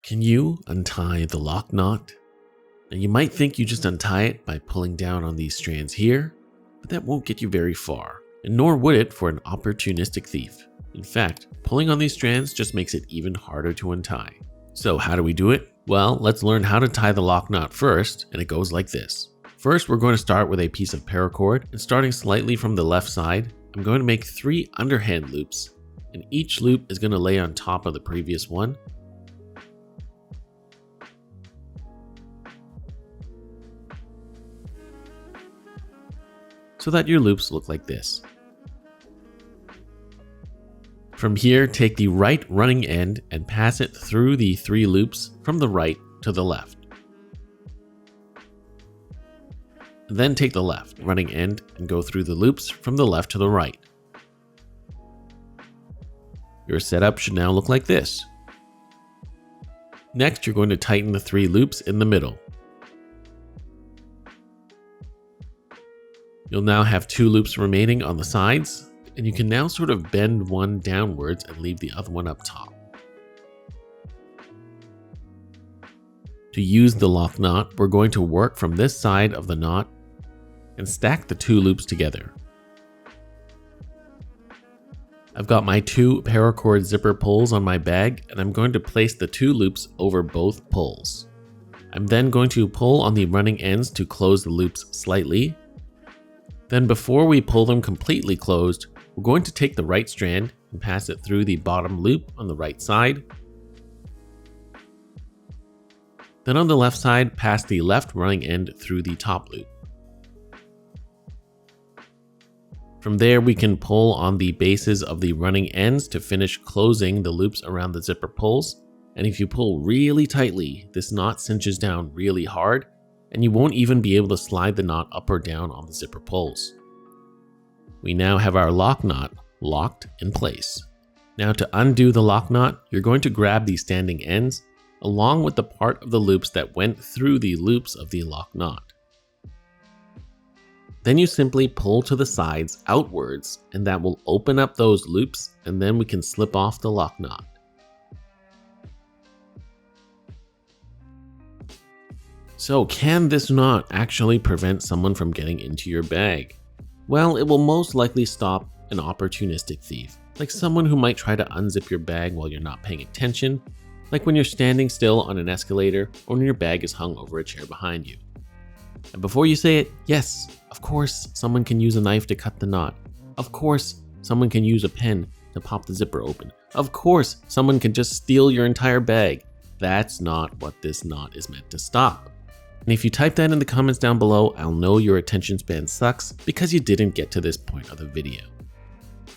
Can you untie the lock knot? Now you might think you just untie it by pulling down on these strands here, but that won't get you very far, and nor would it for an opportunistic thief. In fact, pulling on these strands just makes it even harder to untie. So how do we do it? Well, let's learn how to tie the lock knot first, and it goes like this. First, we're going to start with a piece of paracord, and starting slightly from the left side, I'm going to make 3 underhand loops, and each loop is going to lay on top of the previous one. So that your loops look like this. From here, take the right running end and pass it through the 3 loops from the right to the left. Then take the left running end and go through the loops from the left to the right. Your setup should now look like this. Next, you're going to tighten the 3 loops in the middle. You'll now have 2 loops remaining on the sides, and you can now sort of bend one downwards and leave the other one up top. To use the lock knot, we're going to work from this side of the knot and stack the 2 loops together. I've got my 2 paracord zipper pulls on my bag, and I'm going to place the 2 loops over both pulls. I'm then going to pull on the running ends to close the loops slightly. Then before we pull them completely closed, we're going to take the right strand and pass it through the bottom loop on the right side. Then on the left side, pass the left running end through the top loop. From there, we can pull on the bases of the running ends to finish closing the loops around the zipper pulls. And if you pull really tightly, this knot cinches down really hard, and you won't even be able to slide the knot up or down on the zipper pulls. We now have our lock knot locked in place. Now to undo the lock knot, you're going to grab the standing ends along with the part of the loops that went through the loops of the lock knot. Then you simply pull to the sides outwards, and that will open up those loops, and then we can slip off the lock knot. So can this knot actually prevent someone from getting into your bag? Well, it will most likely stop an opportunistic thief, like someone who might try to unzip your bag while you're not paying attention, like when you're standing still on an escalator or when your bag is hung over a chair behind you. And before you say it, yes, of course someone can use a knife to cut the knot. Of course someone can use a pen to pop the zipper open. Of course someone can just steal your entire bag. That's not what this knot is meant to stop. And if you type that in the comments down below, I'll know your attention span sucks because you didn't get to this point of the video.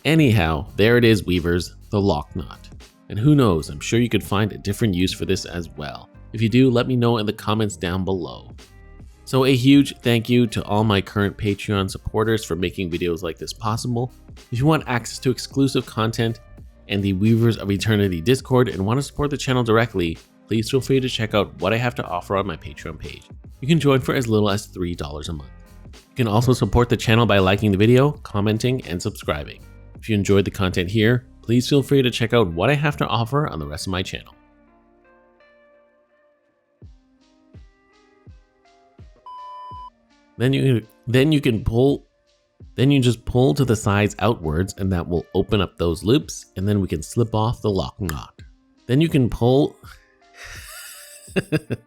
Anyhow, there it is, weavers, the lock knot. And who knows, I'm sure you could find a different use for this as well. If you do, let me know in the comments down below. So a huge thank you to all my current Patreon supporters for making videos like this possible. If you want access to exclusive content and the Weavers of Eternity Discord and want to support the channel directly, please feel free to check out what I have to offer on my Patreon page. You can join for as little as $3 a month. You can also support the channel by liking the video, commenting, and subscribing. If you enjoyed the content here, please feel free to check out what I have to offer on the rest of my channel. Then you just pull to the sides outwards, and that will open up those loops, and then we can slip off the lock knot. Then you can pull. Did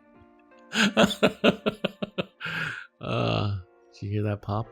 you hear that pop?